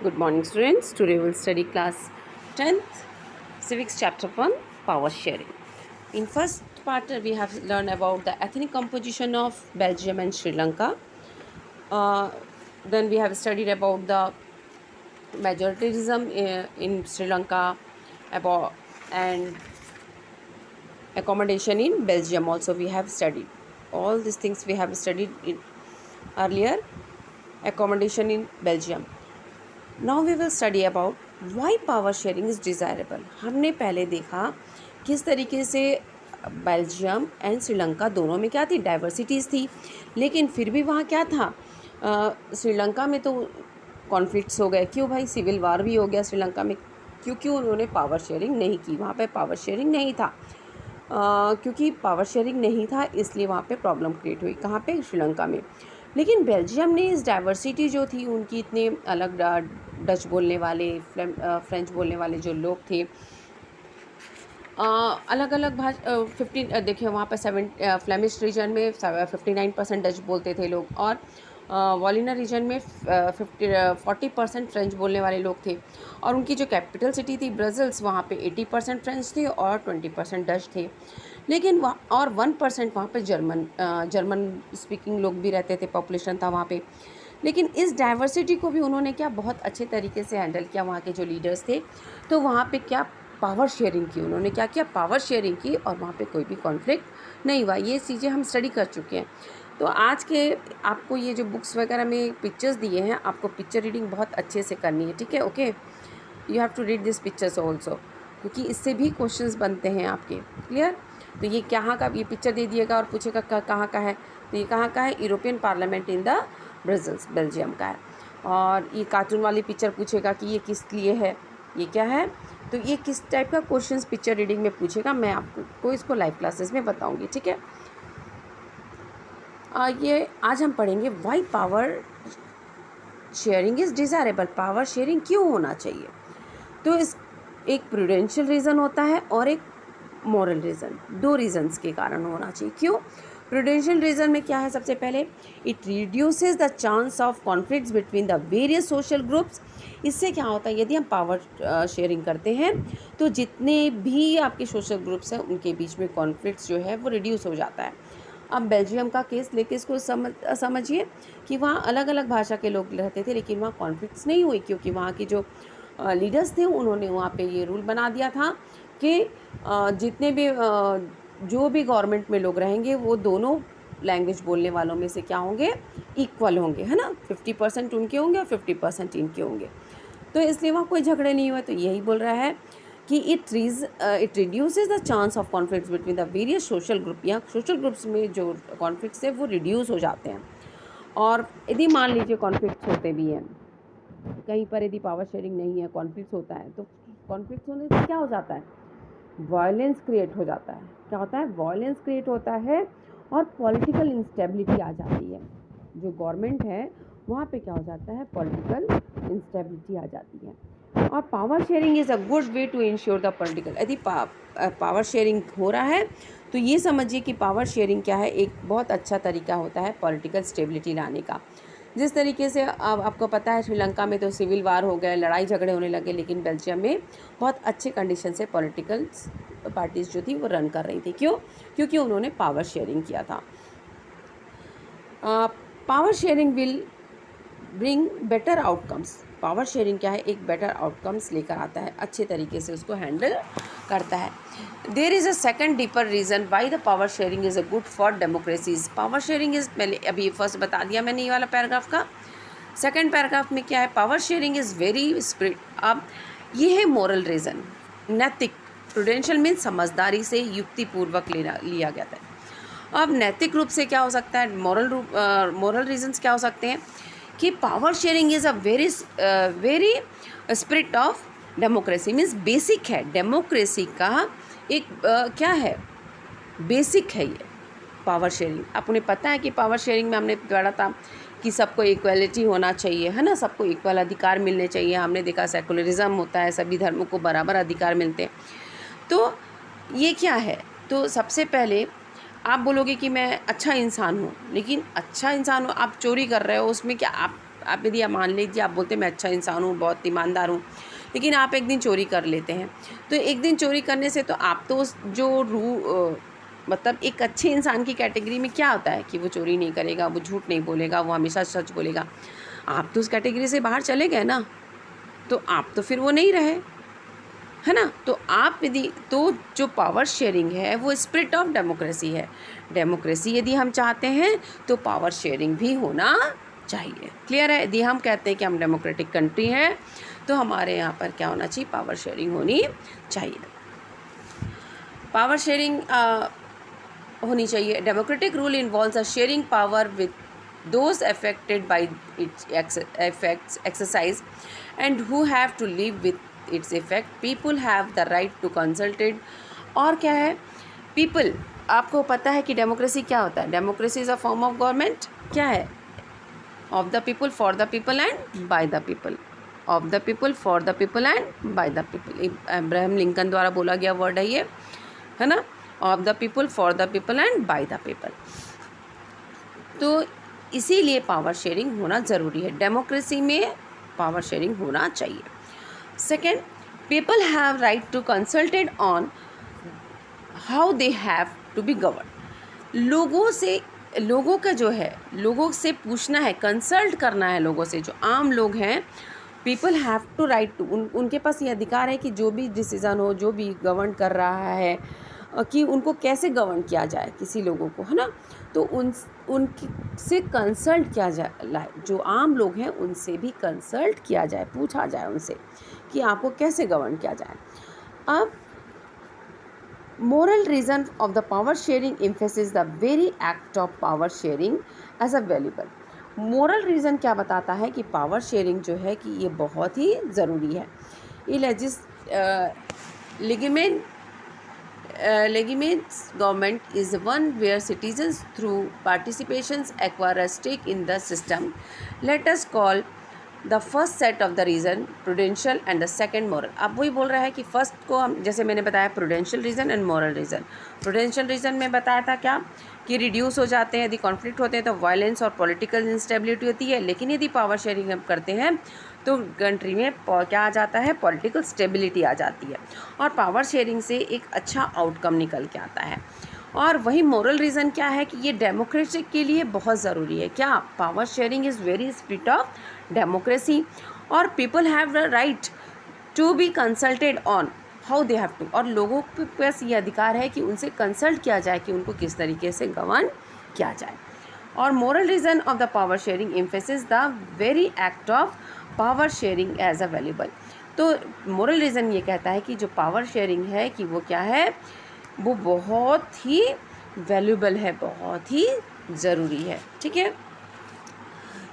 Good morning, students. Today we will study class 10th civics chapter 1 power sharing. In first part we have learned about the ethnic composition of Belgium and Sri Lanka. Then we have studied about the majoritarianism in Sri Lanka about and accommodation in Belgium also we have studied. All these things we have studied in earlier. Accommodation in Belgium. Now we will study about why power sharing is desirable. हमने पहले देखा किस तरीके से Belgium and Sri Lanka दोनों में क्या थी, डाइवर्सिटीज़ थी, लेकिन फिर भी वहाँ क्या था, श्रीलंका में तो कॉन्फ्लिक्ट्स हो गए. क्यों भाई, सिविल वार भी हो गया श्रीलंका में, क्योंकि उन्होंने पावर शेयरिंग नहीं की. वहाँ पे पावर शेयरिंग नहीं था, क्योंकि पावर शेयरिंग नहीं था इसलिए वहाँ पे प्रॉब्लम क्रिएट हुई. कहाँ पे, श्रीलंका में. लेकिन बेल्जियम ने इस डाइवर्सिटी जो थी, उनकी इतने अलग डच बोलने वाले, फ्रेंच बोलने वाले जो लोग थे, अलग अलग भाषा 15 देखिए वहाँ पर फ्लेमिश रीजन में 59% डच बोलते थे लोग, और वॉलिना रीजन में 40% फ्रेंच बोलने वाले लोग थे. और उनकी जो कैपिटल सिटी थी ब्रसल्स, वहाँ पे 80% फ्रेंच थे और 20% डच थे. लेकिन वहाँ और 1% वहाँ पे जर्मन स्पीकिंग लोग भी रहते थे, पॉपुलेशन था वहाँ पे. लेकिन इस डाइवर्सिटी को भी उन्होंने क्या बहुत अच्छे तरीके से हैंडल किया, वहाँ के जो लीडर्स थे. तो वहाँ पे क्या पावर शेयरिंग की, उन्होंने क्या किया, पावर शेयरिंग की, और वहाँ पे कोई भी कॉन्फ्लिक्ट नहीं हुआ. ये चीज़ें हम स्टडी कर चुके हैं. तो आज के आपको ये जो बुक्स वगैरह में पिक्चर्स दिए हैं, आपको पिक्चर रीडिंग बहुत अच्छे से करनी है, ठीक है. Okay, you have to read this pictures also, क्योंकि इससे भी क्वेश्चंस बनते हैं आपके. क्लियर. तो ये कहाँ का, ये पिक्चर दे दिएगा और पूछेगा कहाँ का है. तो ये कहाँ का है, European parliament in the Brussels, Belgium का है. और ये कार्टून वाली पिक्चर पूछेगा कि ये किस लिए है, ये क्या है. तो ये किस टाइप का क्वेश्चंस पिक्चर रीडिंग में पूछेगा, मैं आपको इसको लाइव क्लासेस में बताऊंगी, ठीक है. ये आज हम पढ़ेंगे why power sharing is desirable. Power sharing क्यों होना चाहिए. तो इस एक प्रूडेंशियल रीज़न होता है और एक मॉरल रीज़न. दो रीज़न्स के कारण होना चाहिए. क्यों. प्रूडेंशियल रीज़न में क्या है, सबसे पहले it reduces the chance of conflicts between the various social groups. इससे क्या होता है, यदि हम पावर शेयरिंग करते हैं तो जितने भी आपके सोशल ग्रुप्स हैं उनके बीच में कॉन्फ्लिक्ट्स जो है वो रिड्यूस हो जाता है. अब बेल्जियम का केस लेके इसको समझिए कि वहाँ अलग अलग भाषा के लोग रहते थे, लेकिन वहाँ कॉन्फ्लिक्ट्स नहीं हुई, क्योंकि वहाँ की जो लीडर्स थे उन्होंने वहाँ पे ये रूल बना दिया था कि जितने भी जो भी गवर्नमेंट में लोग रहेंगे वो दोनों लैंग्वेज बोलने वालों में से क्या होंगे, इक्वल होंगे, है ना. 50% उनके होंगे और 50% इनके होंगे. तो इसलिए वहाँ कोई झगड़े नहीं हुए. तो यही बोल रहा है कि it reduces the chance of conflicts between the various social group. यहाँ सोशल ग्रुप्स में जो कॉन्फ्लिक्ट्स है वो रिड्यूस हो जाते हैं. और यदि मान लीजिए कॉन्फ्लिक्ट्स होते भी हैं कहीं पर, यदि पावर शेयरिंग नहीं है, कॉन्फ्लिक्ट्स होता है, तो कॉन्फ्लिक्ट्स होने से क्या हो जाता है, वायलेंस क्रिएट हो जाता है. क्या होता है, वायलेंस क्रिएट होता है और पॉलिटिकल इंस्टेबिलिटी आ जाती है. जो गवर्नमेंट है वहाँ पे क्या हो जाता है, पॉलिटिकल इंस्टेबिलिटी आ जाती है. और power sharing is a good way to ensure the political. यदि पावर शेयरिंग हो रहा है तो ये समझिए कि पावर शेयरिंग क्या है, एक बहुत अच्छा तरीका होता है पॉलिटिकल स्टेबिलिटी लाने का. जिस तरीके से अब आपको पता है श्रीलंका में तो सिविल वार हो गए, लड़ाई झगड़े होने लगे, लेकिन बेल्जियम में बहुत अच्छे कंडीशन से पॉलिटिकल पार्टीज़ जो थी वो रन कर रही थी. क्यों, क्योंकि उन्होंने पावर शेयरिंग किया था. Power sharing will bring better outcomes. Power sharing क्या है, एक बेटर आउटकम्स लेकर आता है, अच्छे तरीके से उसको हैंडल करता है. There is a second deeper reason why the power sharing is a good for democracies. Power sharing is, पहले अभी फर्स्ट बता दिया मैंने ये वाला पैराग्राफ का. सेकंड पैराग्राफ में क्या है, power sharing is very spirit. अब ये है मॉरल रीज़न, नैतिक. प्रूडेंशियल मीन समझदारी से युक्तिपूर्वक लिया गया था. अब नैतिक रूप से क्या हो सकता है, मॉरल रीजंस क्या हो सकते हैं कि power sharing is a very spirit of democracy. Means basic है डेमोक्रेसी का, एक क्या है, बेसिक है ये पावर शेयरिंग. आप उन्हें पता है कि पावर शेयरिंग में हमने पढ़ा था कि सबको इक्वलिटी होना चाहिए, है ना, सबको इक्वल अधिकार मिलने चाहिए. हमने देखा सेकुलरिज्म होता है, सभी धर्मों को बराबर अधिकार मिलते हैं. तो ये क्या है, तो सबसे पहले आप बोलोगे कि मैं अच्छा इंसान हूँ, लेकिन अच्छा इंसान हो, आप चोरी कर रहे हो, उसमें क्या आप आप यदि आप मान लीजिए, आप बोलते हैं मैं अच्छा इंसान हूँ, बहुत ईमानदार हूँ, लेकिन आप एक दिन चोरी कर लेते हैं, तो एक दिन चोरी करने से तो आप तो उस जो मतलब एक अच्छे इंसान की कैटेगरी में क्या होता है कि वो चोरी नहीं करेगा, वो झूठ नहीं बोलेगा, वो हमेशा सच बोलेगा, आप तो उस कैटेगरी से बाहर चले गए ना, तो आप तो फिर वो नहीं रहे, है ना। तो आप यदि तो जो पावर शेयरिंग है वो स्पिरिट ऑफ डेमोक्रेसी है। डेमोक्रेसी यदि हम चाहते हैं तो पावर शेयरिंग भी होना चाहिए। क्लियर है। यदि हम कहते हैं कि हम डेमोक्रेटिक कंट्री हैं तो हमारे यहाँ पर क्या होना चाहिए, पावर शेयरिंग होनी चाहिए। पावर शेयरिंग होनी चाहिए। Democratic rule involves a sharing power with those affected by its effects exercise and who have to live with its effect. People have the right to consult it. और क्या है people, आपको पता है कि democracy क्या होता है। Democracy is a form of government, क्या है, of the people, for the people and by the people. Of the people, for the people and by the people, Abraham Lincoln द्वारा बोला गया वर्ड है ये, है ना। Of the people, for the people and by the people. तो इसीलिए power sharing होना ज़रूरी है। डेमोक्रेसी में पावर शेयरिंग होना चाहिए। Second, people have right to consulted on how they have to be govern. लोगों का जो है, लोगों से पूछना है, कंसल्ट करना है लोगों से, जो आम लोग हैं। People have to right to, उनके पास ये अधिकार है कि जो भी डिसीज़न हो, जो भी गवर्न कर रहा है, कि उनको कैसे गवर्न किया जाए किसी लोगों को, है ना। तो उनसे कंसल्ट किया जाए, जो आम लोग हैं उनसे भी कंसल्ट किया जाए, पूछा जाए उनसे कि आपको कैसे गवर्न किया जाए। अब moral reason of the power sharing emphasizes the very act of power sharing as a valuable. Moral reason क्या बताता है कि पावर शेयरिंग जो है कि ये बहुत ही ज़रूरी है। ये legitimate government is one where citizens through participations acquire a stake in the system. Let us call the first set of the reason prudential and the second moral. अब वही बोल रहा है कि फर्स्ट को हम, जैसे मैंने बताया, prudential reason and moral reason. Prudential reason में बताया था क्या कि रिड्यूस हो जाते हैं, यदि कॉन्फ्लिक्ट होते हैं तो वायलेंस और पॉलिटिकल इंस्टेबिलिटी होती है। लेकिन यदि पावर शेयरिंग हम करते हैं तो कंट्री में क्या आ जाता है, पॉलिटिकल स्टेबिलिटी आ जाती है, और पावर शेयरिंग से एक अच्छा आउटकम निकल के आता है। और वही मोरल रीज़न क्या है कि ये डेमोक्रेसी के लिए बहुत ज़रूरी है। क्या, power sharing is very spirit of democracy, और people have the right to be consulted on how they have to, और लोगों के पास ये अधिकार है कि उनसे कंसल्ट किया जाए कि उनको किस तरीके से गवर्न किया जाए। और moral reason of the power sharing emphasis the very act of power sharing as a valuable. तो मोरल रीज़न ये कहता है कि जो पावर शेयरिंग है कि वो क्या है, वो बहुत ही वैल्यूबल है, बहुत ही ज़रूरी है। ठीक है।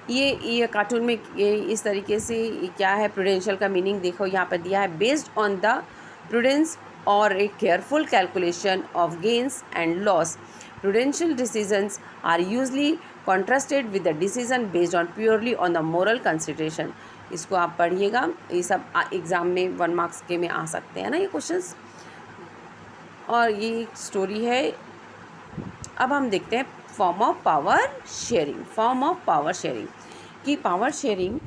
ये कार्टून में ये इस तरीके से क्या है, प्रूडेंशियल का मीनिंग देखो यहाँ पर दिया है, बेस्ड ऑन द प्रूडेंस और a careful calculation of gains and loss, prudential decisions are usually contrasted with the decision based on purely on the moral consideration. इसको आप पढ़िएगा, ये सब एग्ज़ाम में 1 मार्क्स के में आ सकते हैं ना ये क्वेश्चंस। और ये एक स्टोरी है। अब हम देखते हैं form of power sharing. Form of power sharing कि पावर शेयरिंग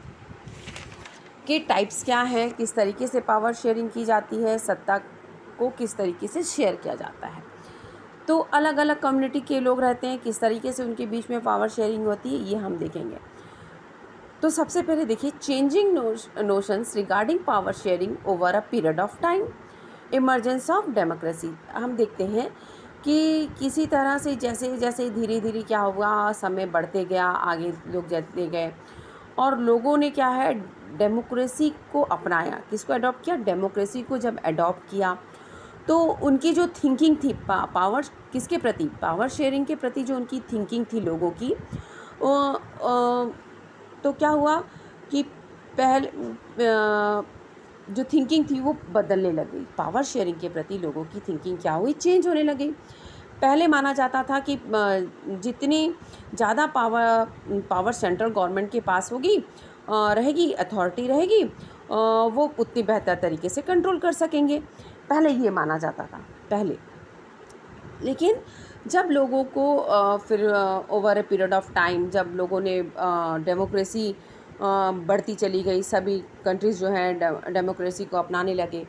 के टाइप्स क्या हैं, किस तरीके से पावर शेयरिंग की जाती है, सत्ता को किस तरीके से शेयर किया जाता है। तो अलग अलग कम्युनिटी के लोग रहते हैं, किस तरीके से उनके बीच में पावर शेयरिंग होती है, ये हम देखेंगे। तो सबसे पहले देखिए, changing notions regarding power sharing over a period of time, emergence of democracy. हम देखते हैं कि किसी तरह से जैसे जैसे धीरे धीरे क्या हुआ, समय बढ़ते गया, आगे लोग जाते गए, और लोगों ने क्या है, डेमोक्रेसी को अपनाया। किसको अडॉप्ट किया, डेमोक्रेसी को जब अडॉप्ट किया तो उनकी जो थिंकिंग थी पावर किसके प्रति, पावर शेयरिंग के प्रति जो उनकी थिंकिंग थी लोगों की, तो क्या हुआ कि पहले जो थिंकिंग थी वो बदलने लगी। पावर शेयरिंग के प्रति लोगों की थिंकिंग क्या हुई, चेंज होने लगी। पहले माना जाता था कि जितनी ज़्यादा पावर सेंट्रल गवर्नमेंट के पास होगी, रहेगी, अथॉरिटी रहेगी, वो उतनी बेहतर तरीके से कंट्रोल कर सकेंगे। पहले ये माना जाता था पहले। लेकिन जब लोगों को फिर over a period of time जब लोगों ने डेमोक्रेसी बढ़ती चली गई, सभी कंट्रीज़ जो हैं डेमोक्रेसी को अपनाने लगे,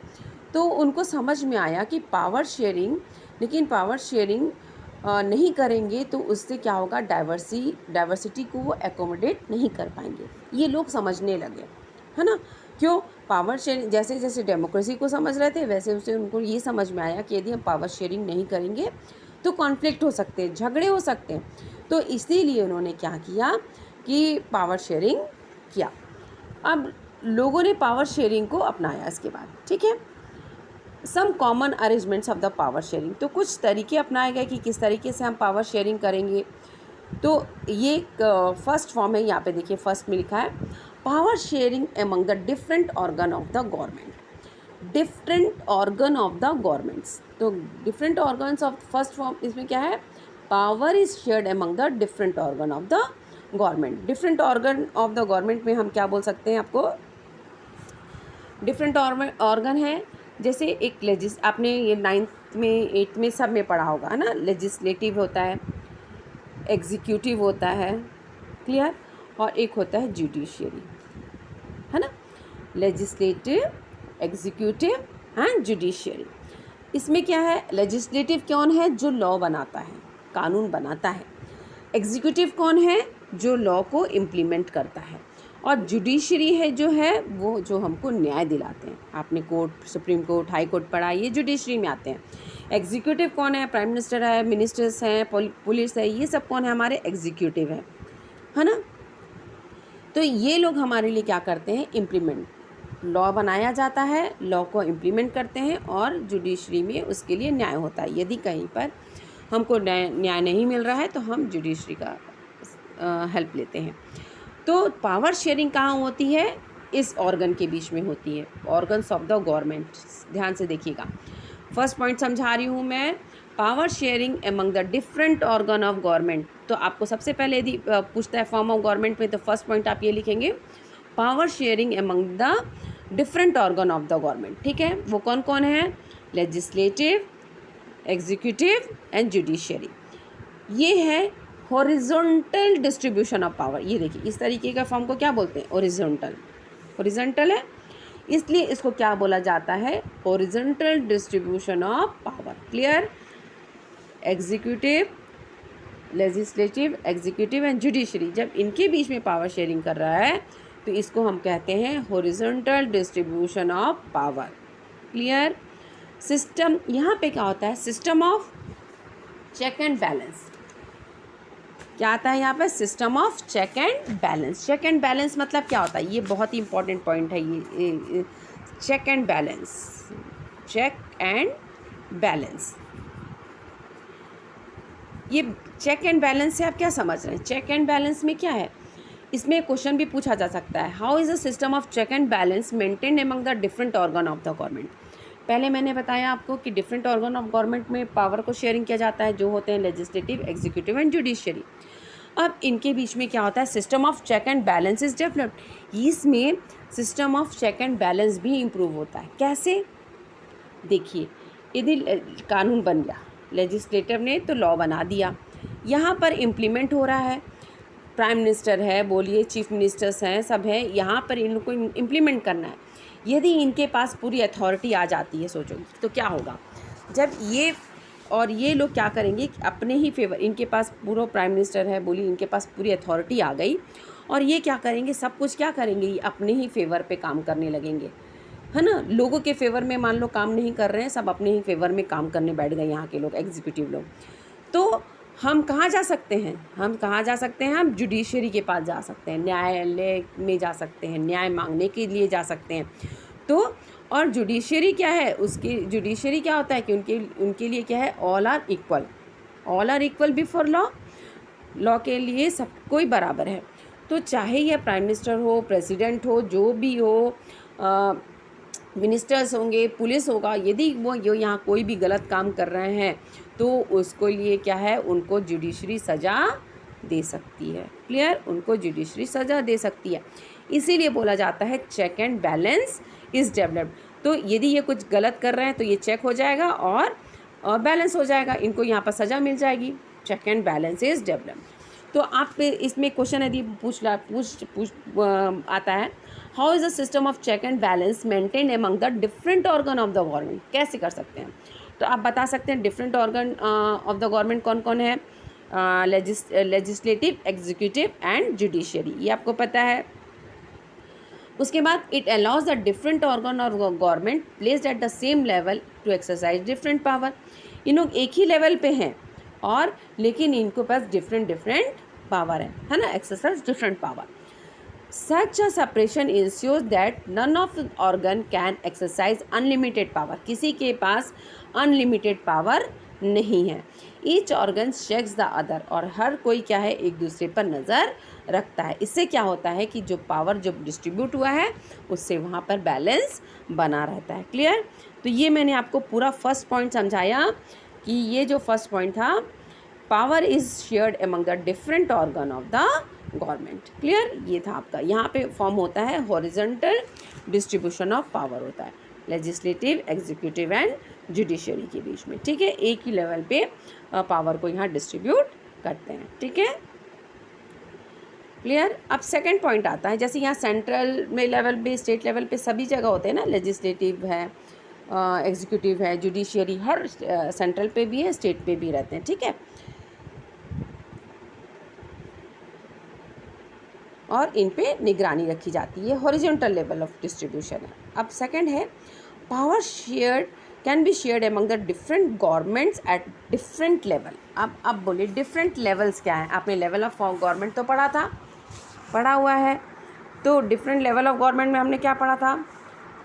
तो उनको समझ में आया कि पावर शेयरिंग, लेकिन पावर शेयरिंग नहीं करेंगे तो उससे क्या होगा, डाइवर्सिटी को वो एकोमोडेट नहीं कर पाएंगे। ये लोग समझने लगे, है ना। क्यों? पावर शेयरिंग, जैसे जैसे डेमोक्रेसी को समझ रहे थे वैसे वैसे उनको ये समझ में आया कि यदि हम पावर शेयरिंग नहीं करेंगे तो कॉन्फ्लिक्ट हो सकते हैं, झगड़े हो सकते हैं। तो इसीलिए उन्होंने क्या किया कि पावर शेयरिंग किया। अब लोगों ने पावर शेयरिंग को अपनाया इसके बाद, ठीक है। Some common arrangements of the power sharing, तो कुछ तरीके अपनाए गए कि किस तरीके से हम पावर शेयरिंग करेंगे। तो ये फर्स्ट फॉर्म है, यहाँ पे देखिए फर्स्ट में लिखा है power sharing among the different organ of the government. Different organ of the governments, तो different organs of first form, इसमें क्या है, power is shared among the different organ of the government. Different organ of the government में हम क्या बोल सकते हैं, आपको डिफरेंट ऑर्गन है, जैसे एक आपने ये 9th में 8th में सब में पढ़ा होगा, है ना। लेजिस्लेटिव होता है, एग्जीक्यूटिव होता है, क्लियर, और एक होता है जुडिशियरी, है ना। Legislative, executive and judiciary. इसमें क्या है, लेजिस्लेटिव कौन है, जो लॉ बनाता है, कानून बनाता है। एग्जीक्यूटिव कौन है, जो लॉ को इम्प्लीमेंट करता है। और जुडिशरी है जो है वो जो हमको न्याय दिलाते हैं। आपने court, supreme court, high court पढ़ा, ये जुडिशरी में आते हैं। एग्जीक्यूटिव कौन है, प्राइम मिनिस्टर है, मिनिस्टर्स हैं, पुलिस है, ये सब कौन है, हमारे एग्जीक्यूटिव है ना। तो ये लोग हमारे लिए क्या करते हैं, इम्प्लीमेंट, लॉ बनाया जाता है, लॉ को इम्प्लीमेंट करते हैं, और जुडिशरी में उसके लिए न्याय होता है। यदि कहीं पर हमको न्याय नहीं मिल रहा है तो हम जुडिशरी का हेल्प लेते हैं। तो पावर शेयरिंग कहाँ होती है, इस ऑर्गन के बीच में होती है, ऑर्गन्स ऑफ द गवर्नमेंट। ध्यान से देखिएगा, फर्स्ट पॉइंट समझा रही हूँ मैं, power sharing among the different organ of government. तो आपको सबसे पहले यदि पूछता है फॉर्म ऑफ गवर्नमेंट में, तो फर्स्ट पॉइंट आप ये लिखेंगे, power sharing among the different organ of the government, ठीक है। वो कौन कौन है, लेजिस्लेटिव, एग्जीक्यूटिव एंड जुडिशियरी। ये है हॉरिजॉन्टल डिस्ट्रीब्यूशन ऑफ पावर। ये देखिए, इस तरीके का फॉर्म को क्या बोलते हैं, हॉरिजॉन्टल। हॉरिजॉन्टल है, इसलिए इसको क्या बोला जाता है, horizontal distribution of power. Clear. Executive, legislative, executive and judiciary, जब इनके बीच में पावर शेयरिंग कर रहा है तो इसको हम कहते हैं horizontal distribution of power. Clear. System, यहाँ पे क्या होता है, system of check and balance. क्या आता है यहाँ पे, system of check and balance. Check and balance मतलब क्या होता है, ये बहुत ही इंपॉर्टेंट पॉइंट है ये check and balance. Check and balance, ये चेक एंड बैलेंस से आप क्या समझ रहे हैं, चेक एंड बैलेंस में क्या है, इसमें क्वेश्चन भी पूछा जा सकता है, how is a system of check and balance maintained among the different organ of the government. पहले मैंने बताया आपको कि डिफरेंट ऑर्गन ऑफ गवर्नमेंट में पावर को शेयरिंग किया जाता है, जो होते हैं लेजिस्लेटिव, एग्जीक्यूटिव एंड जुडिशियरी। अब इनके बीच में क्या होता है, system of check and balance is developed. इसमें system of check and balance भी इम्प्रूव होता है। कैसे, देखिए, यदि कानून बन गया, लेजिस्लेटिव ने तो लॉ बना दिया, यहाँ पर इम्प्लीमेंट हो रहा है, प्राइम मिनिस्टर है, बोलिए चीफ मिनिस्टर्स हैं, सब है, यहाँ पर इनको इम्प्लीमेंट करना है। यदि इनके पास पूरी अथॉरिटी आ जाती है, सोचो तो क्या होगा, जब ये लोग क्या करेंगे, अपने ही फेवर, इनके पास पूरा प्राइम मिनिस्टर है, बोलिए इनके पास पूरी अथॉरिटी आ गई, और ये क्या करेंगे, सब कुछ क्या करेंगे, ये अपने ही फेवर पे काम करने लगेंगे, है ना। लोगों के फेवर में मान लो काम नहीं कर रहे हैं, सब अपने ही फेवर में काम करने बैठ गए यहाँ के लोग, एग्जीक्यूटिव लोग। तो हम कहाँ जा सकते हैं, हम जुडिशरी के पास जा सकते हैं, न्यायालय में जा सकते हैं, न्याय मांगने के लिए जा सकते हैं। तो और जुडिशरी क्या है, उसकी जुडिशरी क्या होता है कि उनके लिए क्या है, all are equal before law. Law के लिए सब कोई बराबर है। तो चाहे यह प्राइम मिनिस्टर हो, प्रेसिडेंट हो, जो भी हो, मिनिस्टर्स होंगे, पुलिस होगा, यदि वो यहाँ कोई भी गलत काम कर रहे हैं तो उसको लिए क्या है, उनको जुडिशरी सज़ा दे सकती है। क्लियर, उनको जुडिशरी सज़ा दे सकती है। इसीलिए बोला जाता है check and balance is developed. तो यदि ये कुछ गलत कर रहे हैं तो ये चेक हो जाएगा और बैलेंस हो जाएगा, इनको यहाँ पर सज़ा मिल जाएगी। Check and balance is developed. तो आप पे इसमें क्वेश्चन यदि पूछ आता है, how is the system of check and balance maintain among the different organ of the government, कैसे कर सकते हैं? तो आप बता सकते हैं different organ of the government कौन कौन है, लेजिस्लेटिव, एग्जीक्यूटिव एंड जुडिशियरी, ये आपको पता है। उसके बाद it allows the different organ of government placed at the same level to exercise different power, इन लोग एक ही लेवल पे हैं और लेकिन इनको पास डिफरेंट पावर है ना, exercise different power. Such a separation ensures that none of the organ can exercise unlimited power, किसी के पास अनलिमिटेड पावर नहीं है। Each organ checks the other, और हर कोई क्या है, एक दूसरे पर नज़र रखता है। इससे क्या होता है कि जो पावर जो डिस्ट्रीब्यूट हुआ है उससे वहाँ पर बैलेंस बना रहता है। क्लियर? तो ये मैंने आपको पूरा फर्स्ट पॉइंट समझाया कि ये जो फर्स्ट पॉइंट था, power is shared among the different organ of the government. Clear? ये था आपका, यहाँ पे फॉर्म होता है हॉरिजॉन्टल डिस्ट्रीब्यूशन ऑफ पावर होता है लेजिस्लेटिव, एग्जीक्यूटिव एंड जुडिशरी के बीच में। ठीक है, एक ही लेवल पे पावर को यहाँ डिस्ट्रीब्यूट करते हैं। ठीक है, क्लियर? अब सेकंड पॉइंट आता है, जैसे यहाँ सेंट्रल में लेवल पे, स्टेट लेवल पे सभी जगह होते हैं ना, लेजिस्लेटिव है, एग्जीक्यूटिव है, जुडिशियरी, हर सेंट्रल पे भी है, स्टेट पे भी रहते हैं। ठीक है, और इन पे निगरानी रखी जाती है, हॉरिजॉन्टल लेवल ऑफ डिस्ट्रीब्यूशन है। अब सेकंड है, power shared can be shared among the different governments at different level. अब बोलिए डिफरेंट लेवल्स क्या है? आपने लेवल ऑफ गवर्नमेंट तो पढ़ा हुआ है, तो डिफरेंट लेवल ऑफ गवर्नमेंट में हमने क्या पढ़ा था?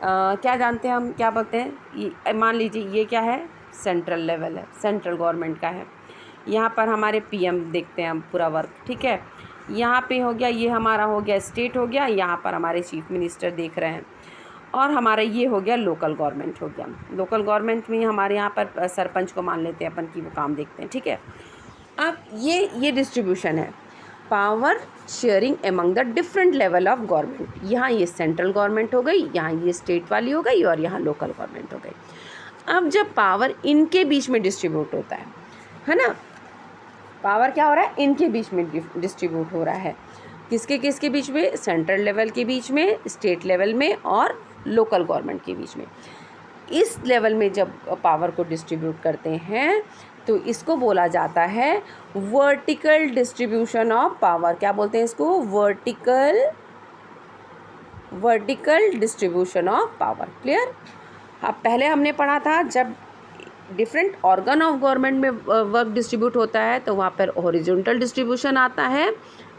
क्या जानते हैं हम, क्या बोलते हैं? मान लीजिए ये क्या है, सेंट्रल लेवल है, सेंट्रल गवर्नमेंट का है। यहाँ पर हमारे पीएम देखते हैं हम पूरा वर्क। ठीक है, यहाँ पे हो गया, ये हमारा हो गया स्टेट हो गया, यहाँ पर हमारे चीफ मिनिस्टर देख रहे हैं, और हमारा ये हो गया लोकल गवर्नमेंट हो गया। लोकल गवर्नमेंट में हमारे यहाँ पर सरपंच को मान लेते हैं अपन की, वो काम देखते हैं। ठीक है, अब ये डिस्ट्रीब्यूशन है, power sharing among the different level of government. यहाँ ये सेंट्रल गवर्नमेंट हो गई, यहाँ ये स्टेट वाली हो गई, और यहाँ लोकल गवर्नमेंट हो गई। अब जब पावर इनके बीच में डिस्ट्रीब्यूट होता है ना, पावर क्या हो रहा है, इनके बीच में डिस्ट्रीब्यूट हो रहा है। किसके बीच में? सेंट्रल लेवल के बीच में, स्टेट लेवल में, और लोकल गवर्नमेंट के बीच में। इस लेवल में जब पावर को डिस्ट्रीब्यूट करते हैं तो इसको बोला जाता है वर्टिकल डिस्ट्रीब्यूशन ऑफ पावर। क्या बोलते हैं इसको? Vertical distribution of power. Clear? अब पहले हमने पढ़ा था जब डिफरेंट ऑर्गन ऑफ गवर्नमेंट में वर्क डिस्ट्रीब्यूट होता है तो वहाँ पर हॉरिजॉन्टल डिस्ट्रीब्यूशन आता है।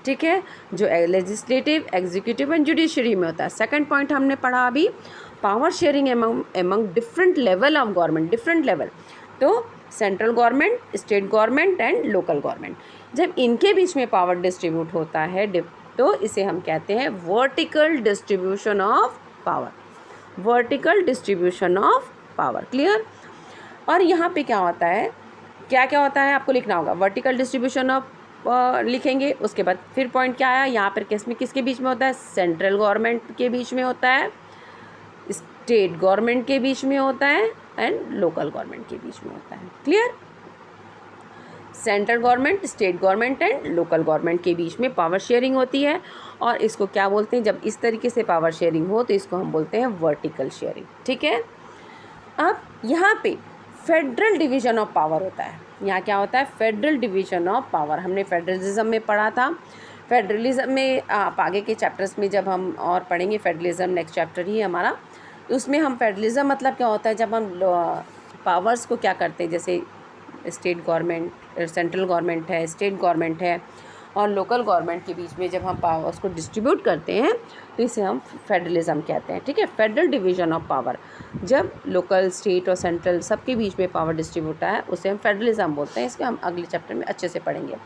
ठीक है, जो लेजिस्लेटिव, एग्जीक्यूटिव एंड जुडिशरी में होता है। सेकंड पॉइंट हमने पढ़ा अभी, power sharing among different level of government, different level, तो central government, state government and local government. जब इनके बीच में पावर डिस्ट्रीब्यूट होता है तो इसे हम कहते हैं vertical distribution of power, vertical distribution of power. Clear? और यहाँ पे क्या होता है, क्या क्या होता है आपको लिखना होगा। वर्टिकल डिस्ट्रीब्यूशन ऑफ लिखेंगे, उसके बाद फिर पॉइंट क्या आया यहाँ पर, किसके बीच में होता है? सेंट्रल गवर्नमेंट के बीच में होता है, स्टेट गवर्नमेंट के बीच में होता है एंड लोकल गवर्नमेंट के बीच में होता है। Clear? Central government, state government and local government के बीच में पावर शेयरिंग होती है, और इसको क्या बोलते हैं? जब इस तरीके से पावर शेयरिंग हो तो इसको हम बोलते हैं वर्टिकल शेयरिंग। ठीक है, अब यहाँ पे फेडरल डिवीजन ऑफ पावर होता है। यहाँ क्या होता है? Federal division of power. हमने फेडरलिज्म में पढ़ा था। फेडरलिज्म में आप आगे के चैप्टर्स में जब हम और पढ़ेंगे, फेडरलिज्म नेक्स्ट चैप्टर ही हमारा, तो उसमें हम फेडरलिज्म मतलब क्या होता है, जब हम पावर्स को क्या करते हैं, जैसे स्टेट गवर्नमेंट, सेंट्रल गवर्नमेंट है, स्टेट गवर्नमेंट है और लोकल गवर्नमेंट के बीच में जब हम पावर्स को डिस्ट्रीब्यूट करते हैं तो इसे हम फेडरलिज्म कहते हैं। ठीक है, फेडरल डिवीजन ऑफ पावर, जब लोकल, स्टेट और सेंट्रल सबके बीच में पावर डिस्ट्रीब्यूट है उसे हम फेडरलिज्म बोलते हैं। इसको हम अगले चैप्टर में अच्छे से पढ़ेंगे।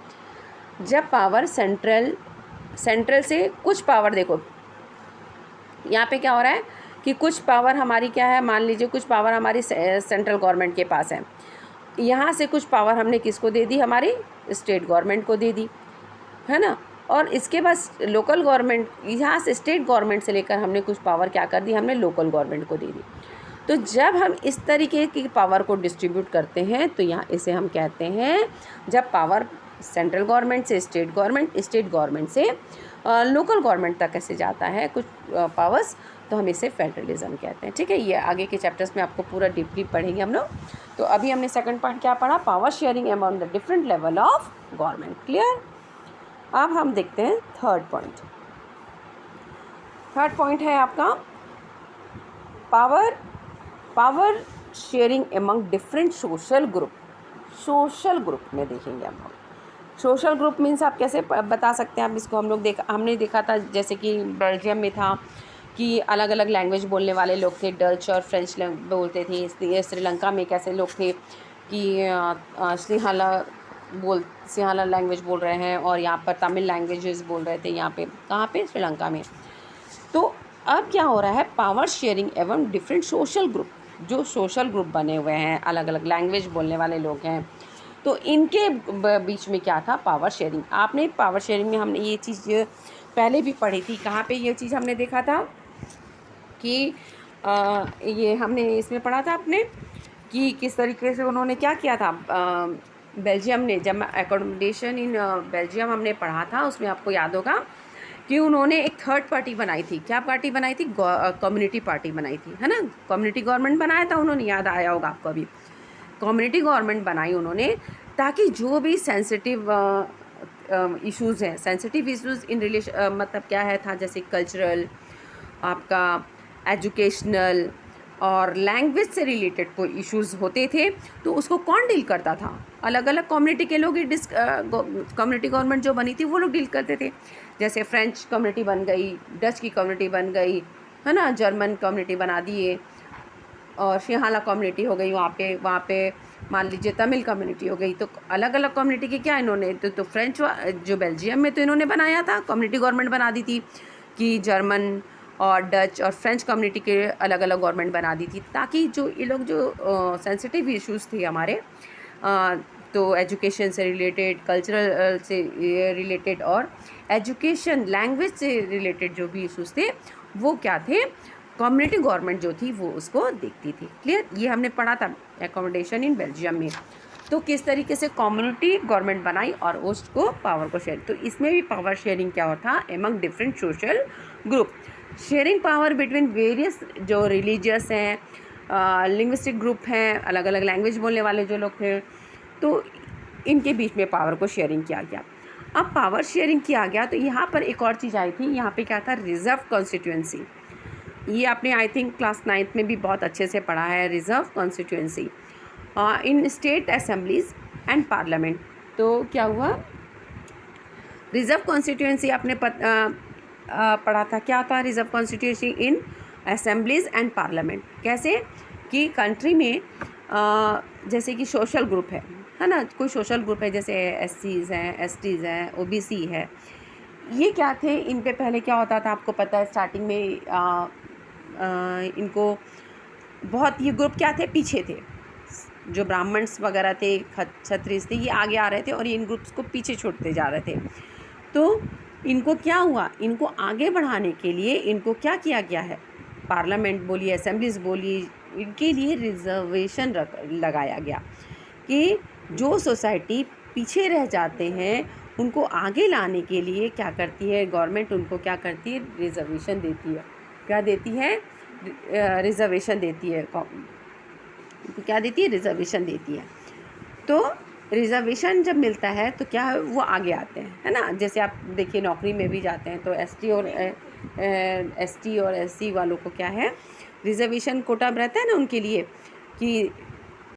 जब पावर सेंट्रल से कुछ पावर, देखो यहाँ पे क्या हो रहा है कि कुछ पावर हमारी क्या है, मान लीजिए कुछ पावर हमारी सेंट्रल गवर्नमेंट के पास है, यहाँ से कुछ पावर हमने किसको दे दी? हमारी स्टेट गवर्नमेंट को दे दी, है ना। और इसके बाद लोकल गवर्नमेंट, यहाँ से स्टेट गवर्नमेंट से लेकर हमने कुछ पावर क्या कर दी? हमने लोकल गवर्नमेंट को दे दी। तो जब हम इस तरीके की पावर को डिस्ट्रीब्यूट करते हैं तो यहाँ इसे हम कहते हैं, जब पावर सेंट्रल गवर्नमेंट से स्टेट गवर्नमेंट से लोकल गवर्नमेंट तक कैसे जाता है कुछ पावर्स, तो हम इसे फेडरलिज्म कहते हैं। ठीक है, ये आगे के चैप्टर्स में आपको पूरा डीपली पढ़ेंगे हम लोग। तो अभी हमने सेकंड पार्ट क्या पढ़ा, power sharing among the different level of government. Clear. अब हम देखते हैं थर्ड पॉइंट। थर्ड पॉइंट है आपका power sharing among different social group. Social group में देखेंगे हम लोग। सोशल ग्रुप मीन्स आप कैसे बता सकते हैं, आप इसको हमने देखा था जैसे कि बेल्जियम में था कि अलग अलग लैंग्वेज बोलने वाले लोग थे, डच और फ्रेंच बोलते थे। श्रीलंका में कैसे लोग थे कि सिंहाला लैंग्वेज बोल रहे हैं और यहाँ पर तमिल लैंग्वेजेस बोल रहे थे, यहाँ पे कहाँ पे, श्रीलंका में। तो अब क्या हो रहा है, पावर शेयरिंग एवं डिफरेंट सोशल ग्रुप, जो सोशल ग्रुप बने हुए हैं, अलग अलग लैंग्वेज बोलने वाले लोग हैं, तो इनके बीच में क्या था, पावर शेयरिंग। आपने पावर शेयरिंग में हमने ये चीज़ पहले भी पढ़ी थी। कहाँ पे ये चीज़ हमने देखा था कि ये हमने इसमें पढ़ा था आपने कि किस तरीके से उन्होंने क्या किया था। बेल्जियम ने, जब एकोमोडेशन इन बेल्जियम हमने पढ़ा था, उसमें आपको याद होगा कि उन्होंने एक थर्ड पार्टी बनाई थी। क्या पार्टी बनाई थी, कम्युनिटी पार्टी बनाई थी, है ना। कम्युनिटी गवर्नमेंट बनाया था उन्होंने, याद आया होगा आपको अभी। कम्युनिटी गवर्नमेंट बनाई उन्होंने ताकि जो भी सेंसिटिव इश्यूज़ हैं, सेंसिटिव इश्यूज़ इन रिलेशन मतलब क्या है था, जैसे कल्चरल, आपका एजुकेशनल और लैंग्वेज से रिलेटेड कोई इश्यूज़ होते थे, तो उसको कौन डील करता था, अलग अलग कम्युनिटी के लोग ही। कम्युनिटी गवर्नमेंट जो बनी थी वो लोग डील करते थे। जैसे फ्रेंच कम्युनिटी बन गई, डच की कम्युनिटी बन गई, है ना, जर्मन कम्युनिटी बना दिए, और सिंहाला कम्युनिटी हो गई वहाँ पे मान लीजिए तमिल कम्युनिटी हो गई। तो अलग अलग कम्युनिटी की क्या इन्होंने तो फ्रेंच जो बेल्जियम में तो इन्होंने बनाया था, कम्युनिटी गवर्नमेंट बना दी थी कि जर्मन और डच और फ्रेंच कम्युनिटी के अलग अलग गवर्नमेंट बना दी थी, ताकि जो ये लोग जो सेंसिटिव इश्यूज़ थे हमारे, तो एजुकेशन से रिलेटेड, कल्चरल से रिलेटेड और एजुकेशन लैंग्वेज से रिलेटेड जो भी इश्यूज़ थे, वो क्या थे, कम्युनिटी गवर्नमेंट जो थी वो उसको देखती थी। क्लियर, ये हमने पढ़ा था एकोमोडेशन इन बेल्जियम में। तो किस तरीके से कम्युनिटी गवर्नमेंट बनाई और उसको पावर को शेयर, तो इसमें भी पावर शेयरिंग क्या होता, among different social group, sharing power between various जो रिलीजियस हैं, लिंग्विस्टिक ग्रुप हैं, अलग अलग लैंग्वेज बोलने वाले जो लोग थे, तो इनके बीच में पावर को शेयरिंग किया गया। अब पावर शेयरिंग किया गया तो यहाँ पर एक और चीज़ आई थी, यहाँ पे क्या था, रिजर्व कॉन्स्टिट्यूएंसी। ये आपने आई थिंक क्लास 9th में भी बहुत अच्छे से पढ़ा है, reserve constituency in state assemblies and parliament. तो क्या हुआ, रिजर्व कॉन्स्टिट्यूएंसी आपने पढ़ा था, क्या था reserve constituency in assemblies and parliament. कैसे कि कंट्री में जैसे कि सोशल ग्रुप है ना, कोई सोशल ग्रुप है, जैसे SCs हैं, STs हैं, OBC है, ये क्या थे, इन पे पहले क्या होता था आपको पता है, स्टार्टिंग में इनको बहुत, ये ग्रुप क्या थे, पीछे थे, जो ब्राह्मण्स वगैरह थे, क्षत्रिय थे, ये आगे आ रहे थे और ये इन ग्रुप्स को पीछे छोड़ते जा रहे थे। तो इनको क्या हुआ, इनको आगे बढ़ाने के लिए इनको क्या किया गया है, पार्लियामेंट बोलिए, असेंबलीज बोलिए, इनके लिए रिजर्वेशन लगाया गया कि जो सोसाइटी पीछे रह जाते हैं उनको आगे लाने के लिए क्या करती है गवर्नमेंट, उनको क्या करती है, रिजर्वेशन देती है। क्या देती है, रिजर्वेशन देती है। क्या देती है, रिजर्वेशन देती है। तो रिजर्वेशन जब मिलता है तो क्या है, वो आगे आते हैं, है ना। जैसे आप देखिए नौकरी में भी जाते हैं तो ST और SC वालों को क्या है, रिजर्वेशन कोटा रहता है ना उनके लिए, कि